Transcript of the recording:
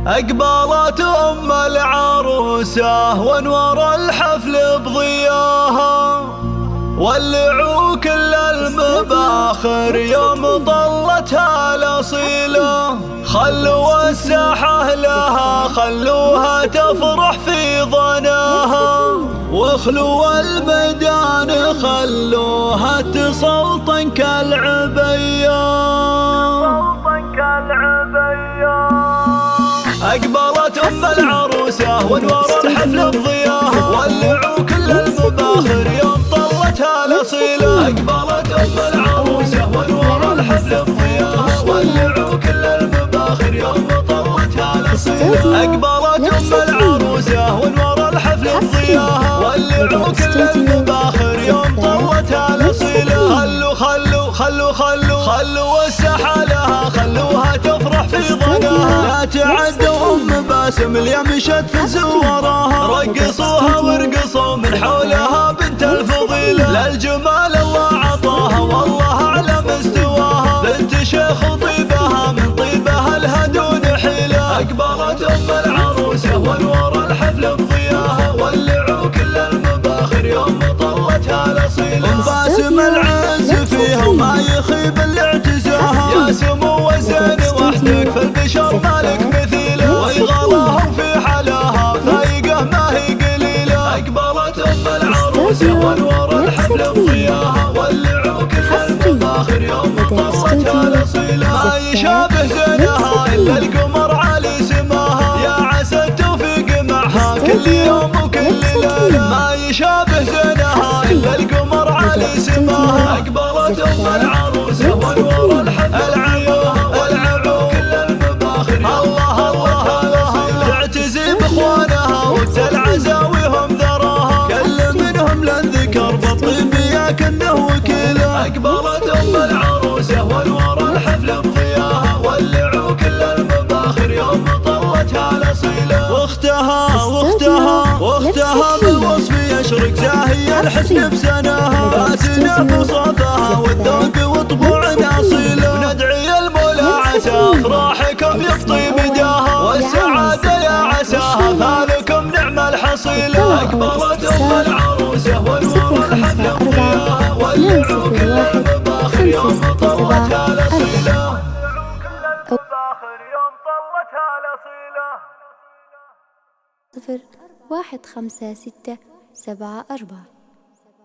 أقبلت أم العروسة وانور الحفل بضياها، ولعوا كل المباخر يوم طلتها الأصيلة. خلوا الساحة لها، خلوها تفرح في ظناها، واخلوا الميدان خلوها تسلطن كالعبية. أقبلت أم العروسة وانور الحفل بضياها، ولعوا كل المباخر يوم طلتها الأصيلة. أقبلت أم العروسة وانور الحفل بضياها، ولعوا كل المباخر يوم طلتها الأصيلة. أقبلت أم العروسة وانور الحفل بضياها، ولعوا كل المباخر يوم طلتها الأصيلة. خلوا الساحة لها، خلوها تفرح في ظناها. لا تعدوا أم باسم اليوم مشت في زوراها، رقصوها وارقصوا من حولها بنت الفضيلة. للجمال الله عطاها والله أعلى مستواها، بنت شيخ طيبها من طيبها لها دون حيلة. أقبلت أم العروسة وانور الحفل بضياها، ولعوا كل المباخر يوم طلتها الأصيلة. أم باسم العز فيها وما يخيب اللي اعتزاها، يا سمو وزين وحدك في البشر مالك مثيله، ويغلاهم في حلاها فايقه ما هي قليله. أقبلت أم العروسة وانور الحفل بضياها، ولعوا كل المباخر يوم طلتها الأصيلة. ما يشابه زينها إلا القمر علي سماها، يا عسى التوفيق معها كل يوم وكل ليلة. ما يشابه زينها إلا القمر علي سماها. أقبلت أم العروسة وانور الحفل ولعبوا كل المباخر الله تعتزي بإخوانها وقت العزاوي هم ذراها، كل منهم للذكر بالطيب يا كنه وكيله. أقبلت أم العروسة وانور الحفل بضياها، ولعوا كل المباخر يوم طلتها الأصيلة. واختها بالوصف يشرق زاهي الحسن بسناها، باسنة بصوتها والذوق وطبوعنا أصيلة. ندعي المولى عسى أفراحكم يفطي بداها، والسعادة يا عساها فالكم نعم الحصيلة. أقبلت أم العروسة وانور الحفل بضياها، ولعوا كل المباخر يوم طلتها الأصيلة. 015674